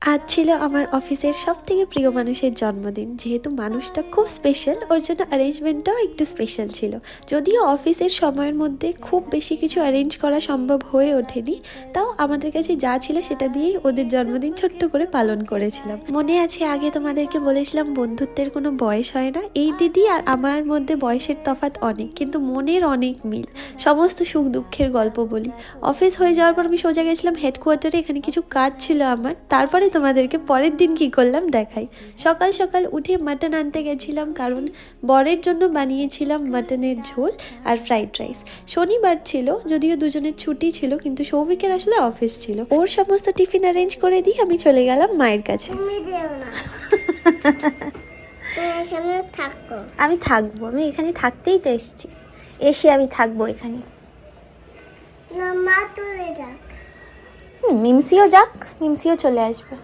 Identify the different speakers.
Speaker 1: আজ ছিল আমার অফিসের সবথেকে প্রিয় মানুষের জন্মদিন। যেহেতু মানুষটা খুব স্পেশাল, ওর জন্য অ্যারেঞ্জমেন্টটাও একটু স্পেশাল ছিল। যদিও অফিসের সময়ের মধ্যে খুব বেশি কিছু অ্যারেঞ্জ করা সম্ভব হয়ে ওঠেনি, তাও আমাদের কাছে যা ছিল সেটা দিয়েই ওদের জন্মদিন ছোট্ট করে পালন করেছিলাম। মনে আছে আগে তোমাদেরকে বলেছিলাম বন্ধুত্বের কোনো বয়স হয় না। এই দিদি আর আমার মধ্যে বয়সের তফাৎ অনেক, কিন্তু মনের অনেক মিল। সমস্ত সুখ দুঃখের গল্প বলি। অফিস হয়ে যাওয়ার পর আমি সোজা গেছিলাম হেডকোয়ার্টারে, এখানে কিছু কাজ ছিল আমার। তারপরে তোমাদেরকে পরের দিন কি করলাম দেখাই। সকাল সকাল উঠে মাটন আনতে গেছিলাম, কারণ বরের জন্য বানিয়েছিলাম মাটনের ঝোল আর ফ্রাইড রাইস। শনিবার ছিল, যদিও দুজনের ছুটি ছিল, কিন্তু সৌভিকের আসলে অফিস ছিল। ওর সমস্ত টিফিন অ্যারেঞ্জ করে দিয়ে আমি চলে গেলাম মায়ের কাছে। আমি থাকবো, আমি এখানে থাকতেই তো এসেছি। এসে আমি থাকবো এখানে। মিমসিও যাক, মিমসিও চলে আসবে।